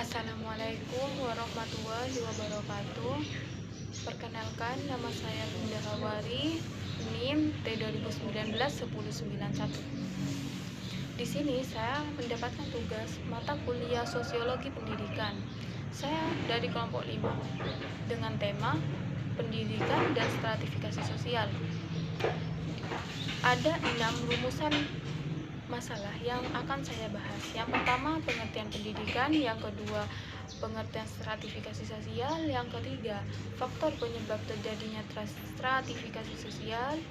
Assalamualaikum warahmatullahi wabarakatuh. Perkenalkan, nama saya Bunda Hawari, NIM T2019-1091. Di sini saya mendapatkan tugas mata kuliah Sosiologi Pendidikan. Saya dari kelompok 5 dengan tema Pendidikan dan Stratifikasi Sosial. Ada 6 rumusan masalah yang akan saya bahas. Yang pertama, pengertian pendidikan. Yang kedua, pengertian stratifikasi sosial. Yang ketiga, faktor penyebab terjadinya stratifikasi sosial,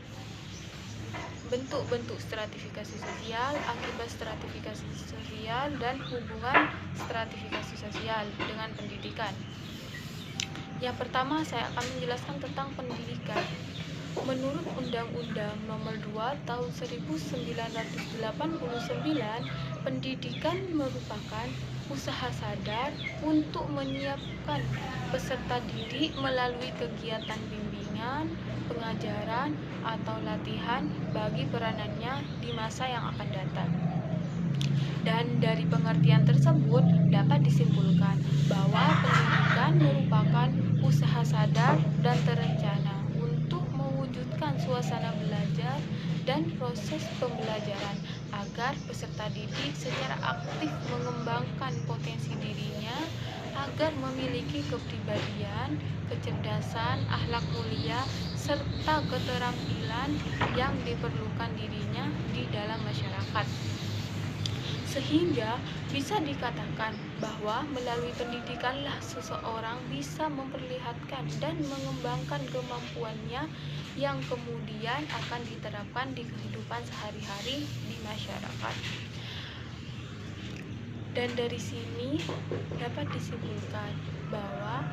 bentuk-bentuk stratifikasi sosial, akibat stratifikasi sosial, dan hubungan stratifikasi sosial dengan pendidikan. Yang pertama, saya akan menjelaskan tentang pendidikan. Menurut Undang-Undang Nomor 2 Tahun 1989, pendidikan merupakan usaha sadar untuk menyiapkan peserta didik melalui kegiatan bimbingan, pengajaran, atau latihan bagi peranannya di masa yang akan datang. Dan dari pengertian tersebut dapat disimpulkan bahwa pendidikan merupakan usaha sadar dan terencana mewujudkan suasana belajar dan proses pembelajaran agar peserta didik secara aktif mengembangkan potensi dirinya agar memiliki kepribadian, kecerdasan, akhlak mulia, serta keterampilan yang diperlukan dirinya di dalam masyarakat. Sehingga bisa dikatakan bahwa melalui pendidikanlah seseorang bisa memperlihatkan dan mengembangkan kemampuannya yang kemudian akan diterapkan di kehidupan sehari-hari di masyarakat. Dan dari sini dapat disimpulkan bahwa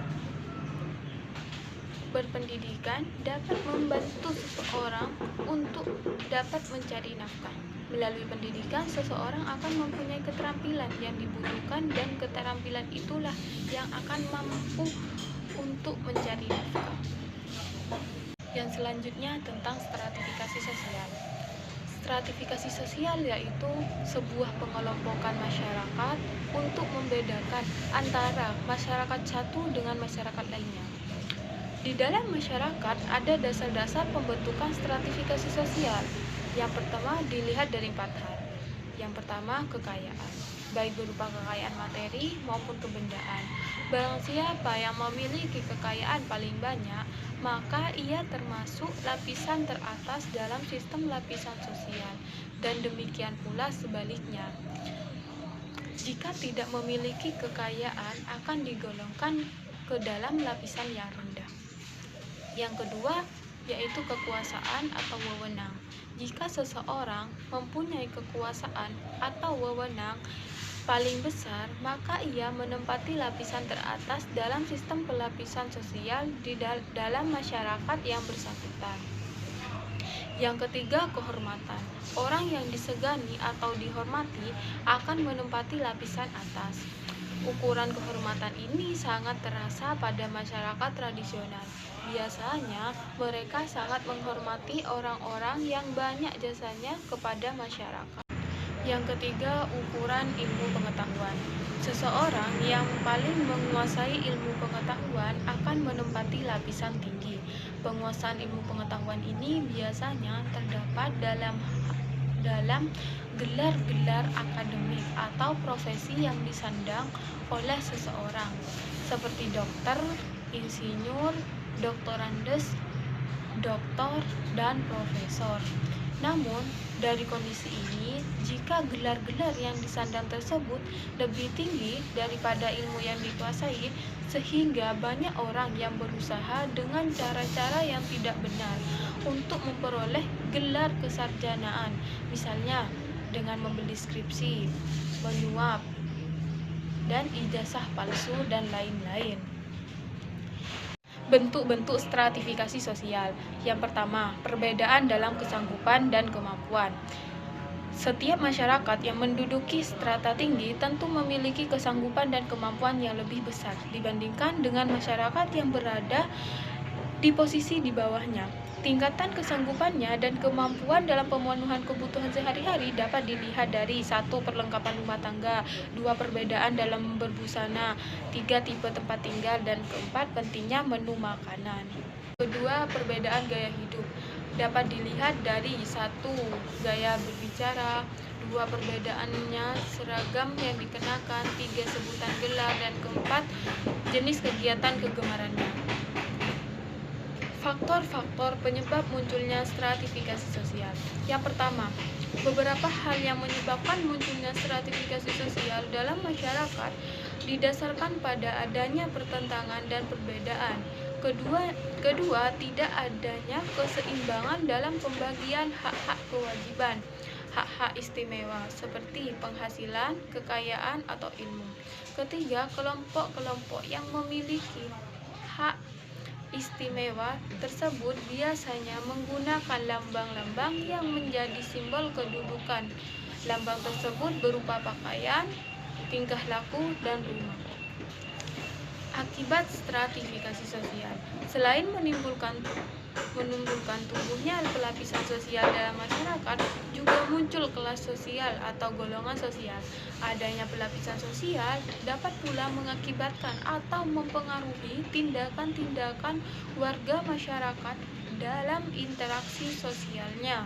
berpendidikan dapat membantu seseorang untuk dapat mencari nafkah. Melalui pendidikan, seseorang akan mempunyai keterampilan yang dibutuhkan dan keterampilan itulah yang akan mampu untuk mencari nafkah. Yang selanjutnya tentang stratifikasi sosial. Stratifikasi sosial yaitu sebuah pengelompokan masyarakat untuk membedakan antara masyarakat satu dengan masyarakat lainnya. Di dalam masyarakat ada dasar-dasar pembentukan stratifikasi sosial. Yang pertama dilihat dari 4 hal. Yang pertama, kekayaan, baik berupa kekayaan materi maupun kebendaan. Barang siapa yang memiliki kekayaan paling banyak, maka ia termasuk lapisan teratas dalam sistem lapisan sosial, dan demikian pula sebaliknya. Jika tidak memiliki kekayaan, akan digolongkan ke dalam lapisan yang rendah. Yang kedua, yaitu kekuasaan atau wewenang. Jika seseorang mempunyai kekuasaan atau wewenang paling besar, maka ia menempati lapisan teratas dalam sistem pelapisan sosial di dalam masyarakat yang bersangkutan. Yang ketiga, kehormatan. Orang yang disegani atau dihormati akan menempati lapisan atas. Ukuran kehormatan ini sangat terasa pada masyarakat tradisional. Biasanya mereka sangat menghormati orang-orang yang banyak jasanya kepada masyarakat. Yang ketiga, ukuran ilmu pengetahuan. Seseorang yang paling menguasai ilmu pengetahuan akan menempati lapisan tinggi. Penguasaan ilmu pengetahuan ini biasanya terdapat dalam gelar-gelar akademik atau profesi yang disandang oleh seseorang, seperti dokter, insinyur, doktorandes, doktor, dan profesor. Namun, dari kondisi ini, jika gelar-gelar yang disandang tersebut lebih tinggi daripada ilmu yang dikuasai, sehingga banyak orang yang berusaha dengan cara-cara yang tidak benar untuk memperoleh gelar kesarjanaan, misalnya dengan membeli skripsi, menyuap, dan ijazah palsu, dan lain-lain. Bentuk-bentuk stratifikasi sosial. Yang pertama, perbedaan dalam kesanggupan dan kemampuan. Setiap masyarakat yang menduduki strata tinggi tentu memiliki kesanggupan dan kemampuan yang lebih besar dibandingkan dengan masyarakat yang berada di posisi di bawahnya. Tingkatan kesanggupannya dan kemampuan dalam pemenuhan kebutuhan sehari-hari dapat dilihat dari 1. Perlengkapan rumah tangga, 2. Perbedaan dalam berbusana, 3. Tipe tempat tinggal, dan 4. Pentingnya menu makanan. Kedua, perbedaan gaya hidup dapat dilihat dari 1. Gaya berbicara, 2. Perbedaannya seragam yang dikenakan, 3. Sebutan gelar, dan 4. Jenis kegiatan kegemarannya. Faktor-faktor penyebab munculnya stratifikasi sosial. Yang pertama, beberapa hal yang menyebabkan munculnya stratifikasi sosial dalam masyarakat didasarkan pada adanya pertentangan dan perbedaan. Kedua, tidak adanya keseimbangan dalam pembagian hak-hak kewajiban, hak-hak istimewa seperti penghasilan, kekayaan, atau ilmu. Ketiga, kelompok-kelompok yang memiliki hak istimewa tersebut biasanya menggunakan lambang-lambang yang menjadi simbol kedudukan. Lambang tersebut berupa pakaian, tingkah laku, dan rumah. Akibat stratifikasi sosial, selain menimbulkan tumbuhnya pelapisan sosial dalam masyarakat, juga muncul kelas sosial atau golongan sosial. Adanya pelapisan sosial dapat pula mengakibatkan atau mempengaruhi tindakan-tindakan warga masyarakat dalam interaksi sosialnya.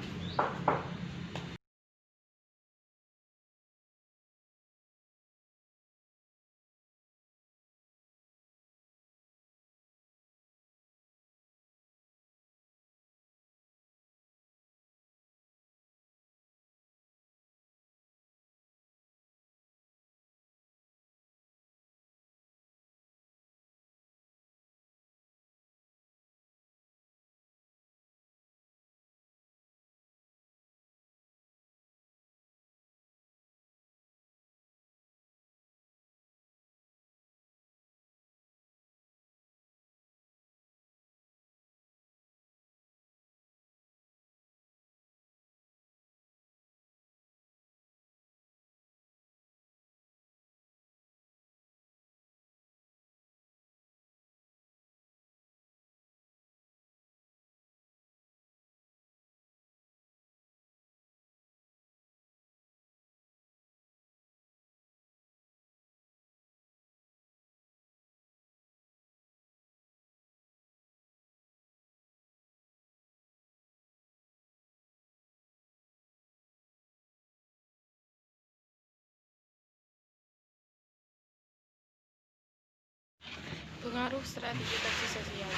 Pengaruh stratifikasi sosial.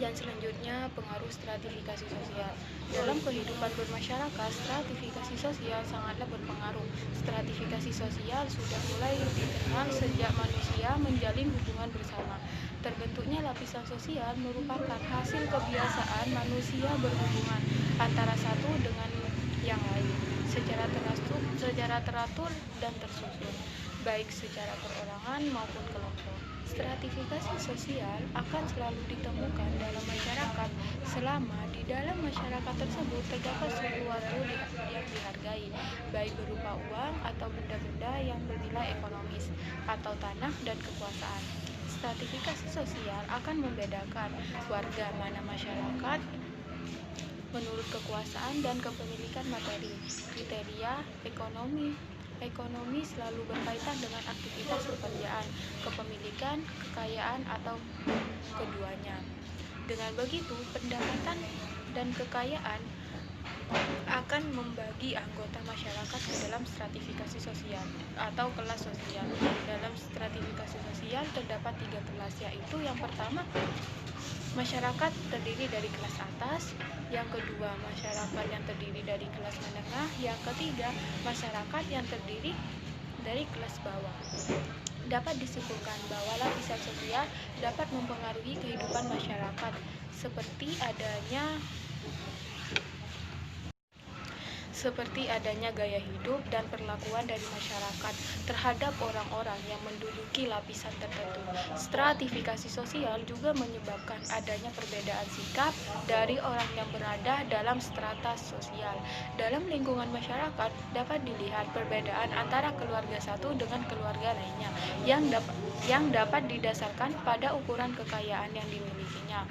Yang selanjutnya, pengaruh stratifikasi sosial. Dalam kehidupan bermasyarakat, stratifikasi sosial sangatlah berpengaruh. Stratifikasi sosial sudah mulai dikenal sejak manusia menjalin hubungan bersama. Terbentuknya lapisan sosial merupakan hasil kebiasaan manusia berhubungan antara satu dengan yang lain secara teratur dan tersusun, baik secara perorangan maupun kelompok. Stratifikasi sosial akan selalu ditemukan dalam masyarakat selama di dalam masyarakat tersebut terdapat sesuatu yang dihargai, baik berupa uang atau benda-benda yang bernilai ekonomis, atau tanah dan kekuasaan. Stratifikasi sosial akan membedakan warga mana masyarakat menurut kekuasaan dan kepemilikan materi. Kriteria ekonomi selalu berkaitan dengan aktivitas pekerjaan, kepemilikan, kekayaan, atau keduanya. Dengan begitu, pendapatan dan kekayaan akan membagi anggota masyarakat ke dalam stratifikasi sosial atau kelas sosial. Dalam stratifikasi sosial terdapat 3 kelas, yaitu yang pertama, masyarakat terdiri dari kelas atas, yang kedua, masyarakat yang terdiri dari kelas menengah, yang ketiga, masyarakat yang terdiri dari kelas bawah. Dapat disimpulkan bahwa lapisan sosial dapat mempengaruhi kehidupan masyarakat seperti adanya gaya hidup dan perlakuan dari masyarakat terhadap orang-orang yang menduduki lapisan tertentu. Stratifikasi sosial juga menyebabkan adanya perbedaan sikap dari orang yang berada dalam strata sosial. Dalam lingkungan masyarakat dapat dilihat perbedaan antara keluarga satu dengan keluarga lainnya yang dapat didasarkan pada ukuran kekayaan yang dimilikinya.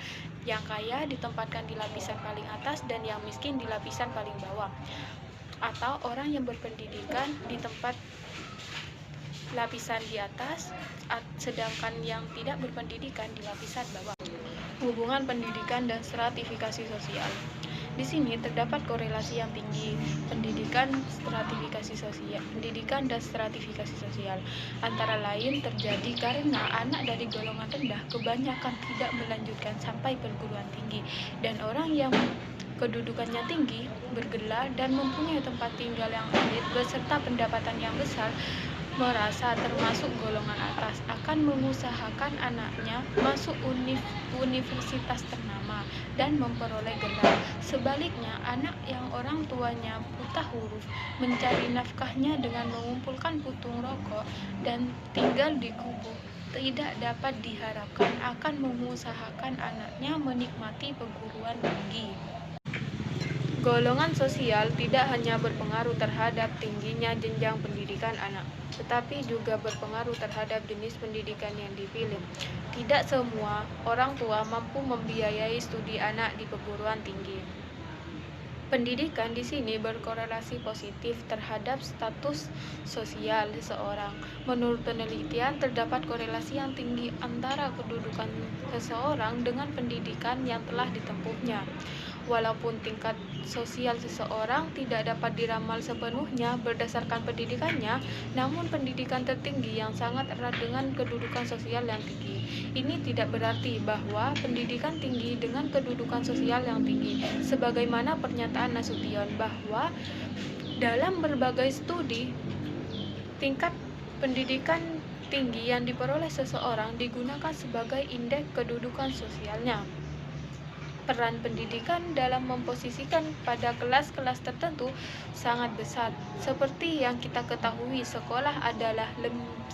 Yang kaya ditempatkan di lapisan paling atas dan yang miskin di lapisan paling bawah. Atau orang yang berpendidikan di tempat lapisan di atas, sedangkan yang tidak berpendidikan di lapisan bawah. Hubungan pendidikan dan stratifikasi sosial. Di sini terdapat korelasi yang tinggi pendidikan dan stratifikasi sosial. Antara lain terjadi karena anak dari golongan rendah kebanyakan tidak melanjutkan sampai perguruan tinggi, dan orang yang kedudukannya tinggi, bergelar, dan mempunyai tempat tinggal yang elit beserta pendapatan yang besar merasa termasuk golongan atas, akan mengusahakan anaknya masuk universitas ternama dan memperoleh gelar. Sebaliknya, anak yang orang tuanya buta huruf mencari nafkahnya dengan mengumpulkan puntung rokok dan tinggal di gubuk tidak dapat diharapkan akan mengusahakan anaknya menikmati perguruan tinggi. Golongan sosial tidak hanya berpengaruh terhadap tingginya jenjang pendidikan anak, tetapi juga berpengaruh terhadap jenis pendidikan yang dipilih. Tidak semua orang tua mampu membiayai studi anak di perguruan tinggi. Pendidikan di sini berkorelasi positif terhadap status sosial seseorang. Menurut penelitian, terdapat korelasi yang tinggi antara kedudukan seseorang dengan pendidikan yang telah ditempuhnya. Walaupun tingkat sosial seseorang tidak dapat diramal sepenuhnya berdasarkan pendidikannya, namun pendidikan tertinggi yang sangat erat dengan kedudukan sosial yang tinggi. Ini tidak berarti bahwa pendidikan tinggi dengan kedudukan sosial yang tinggi, sebagaimana pernyataan Nasution bahwa dalam berbagai studi, tingkat pendidikan tinggi yang diperoleh seseorang digunakan sebagai indeks kedudukan sosialnya. Peran pendidikan dalam memposisikan pada kelas-kelas tertentu sangat besar. Seperti yang kita ketahui, sekolah adalah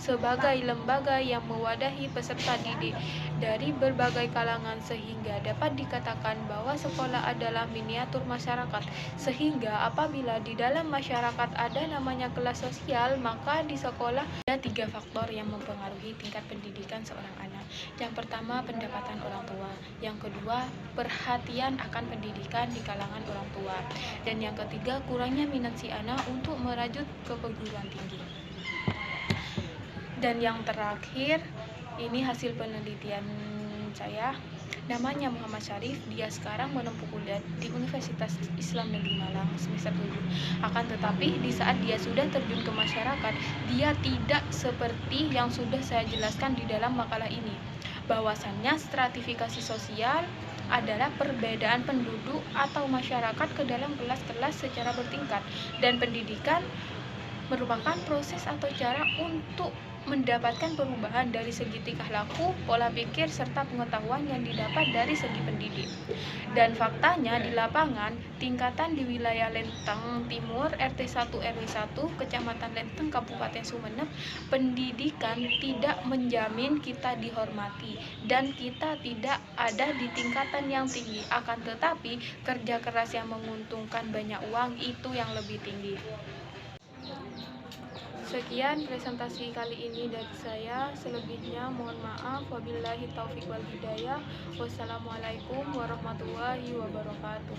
sebagai lembaga yang mewadahi peserta didik dari berbagai kalangan, sehingga dapat dikatakan bahwa sekolah adalah miniatur masyarakat. Sehingga apabila di dalam masyarakat ada namanya kelas sosial, maka di sekolah ada 3 faktor yang mempengaruhi tingkat pendidikan seorang anak. Yang pertama, pendapatan orang tua. Yang kedua, perhatian akan pendidikan di kalangan orang tua. Dan yang ketiga, kurangnya minat si anak untuk merajut ke perguruan tinggi. Dan yang terakhir, ini hasil penelitian saya. Namanya Muhammad Syarif. Dia sekarang menempuh kuliah di Universitas Islam Negeri Malang semester 7. Akan tetapi di saat dia sudah terjun ke masyarakat, dia tidak seperti yang sudah saya jelaskan di dalam makalah ini, bahwasannya stratifikasi sosial adalah perbedaan penduduk atau masyarakat ke dalam kelas-kelas secara bertingkat, dan pendidikan merupakan proses atau cara untuk mendapatkan perubahan dari segi tingkah laku, pola pikir, serta pengetahuan yang didapat dari segi pendidik. Dan faktanya di lapangan, tingkatan di wilayah Lenteng Timur, RT 1 RW 1, Kecamatan Lenteng, Kabupaten Sumeneb, pendidikan tidak menjamin kita dihormati dan kita tidak ada di tingkatan yang tinggi. Akan tetapi, kerja keras yang menguntungkan banyak uang itu yang lebih tinggi. Sekian presentasi kali ini dari saya. Selebihnya mohon maaf. Wabillahi taufiq wal hidayah. Wassalamualaikum warahmatullahi wabarakatuh.